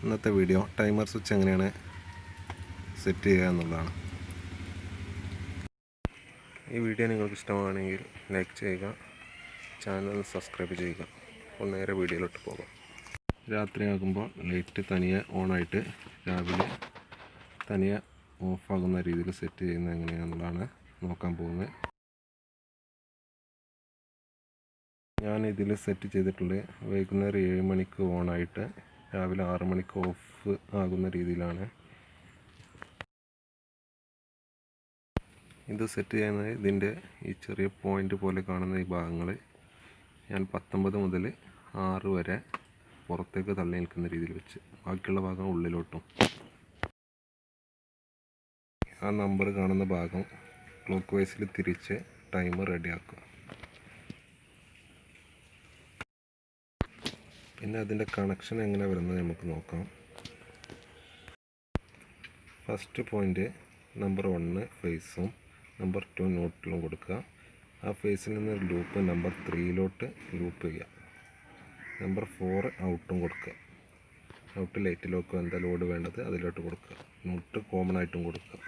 ഇന്നത്തെ video timer switch എങ്ങനെയാണ് set ചെയ്യുക എന്നുള്ളതാണ്. ഈ വീഡിയോ നിങ്ങൾക്ക് ഇഷ്ടമാണെങ്കിൽ ലൈക്ക് ചെയ്യുക, ചാനൽ സബ്സ്ക്രൈബ് ചെയ്യുക. അപ്പോൾ നേരെ വീഡിയോയിലോട്ട് പോകാം. രാത്രിയാകുമ്പോൾ ലൈറ്റ് തനിയെ ഓണായിട്ട് രാവിലെ തനിയെ ഓഫാകുന്ന രീതിയിൽ സെറ്റ് ചെയ്യുന്നത് എങ്ങനെയാണെന്നുള്ളതാണ് നോക്കാൻ പോകുന്നത്. ഞാൻ ഇതിൽ സെറ്റ് ചെയ്തിട്ടുള്ളത് വൈകുന്നേരം 7 മണിക്ക് ഓണായിട്ട് രാവിലെ 6 മണിക്ക് ഓഫ് ആകുന്ന രീതിയിലാണ്. ഇത് സെറ്റ് ചെയ്യുന്നത് ഇതിൻ്റെ ഈ ചെറിയ പോയിൻ്റ് പോലെ കാണുന്ന ഈ ഭാഗങ്ങൾ ഞാൻ 19 മുതൽ 6 വരെ പുറത്തേക്ക് തള്ളി നിൽക്കുന്ന രീതിയിൽ വെച്ച്, ബാക്കിയുള്ള ഭാഗം ഉള്ളിലോട്ടും. ആ നമ്പർ കാണുന്ന ഭാഗം ക്ലോക്ക് വൈസിൽ തിരിച്ച് ടൈമർ റെഡിയാക്കുക. പിന്നെ അതിൻ്റെ കണക്ഷൻ എങ്ങനെ വരുന്നത് നമുക്ക് നോക്കാം. ഫസ്റ്റ് പോയിൻ്റ് നമ്പർ 1 ഫേസും നമ്പർ 2 ന്യൂട്രലും കൊടുക്കുക. ആ ഫേസിൽ നിന്ന് ലൂപ്പ് നമ്പർ 3 ലൂപ്പ് ചെയ്യുക. നമ്പർ 4 ഔട്ടും കൊടുക്കുക. ഔട്ട് ലൈറ്റിലോക്കോ എന്താ ലോഡ് വേണ്ടത് അതിലോട്ട് കൊടുക്കുക. ന്യൂട്രൽ കോമൺ ആയിട്ടും കൊടുക്കുക.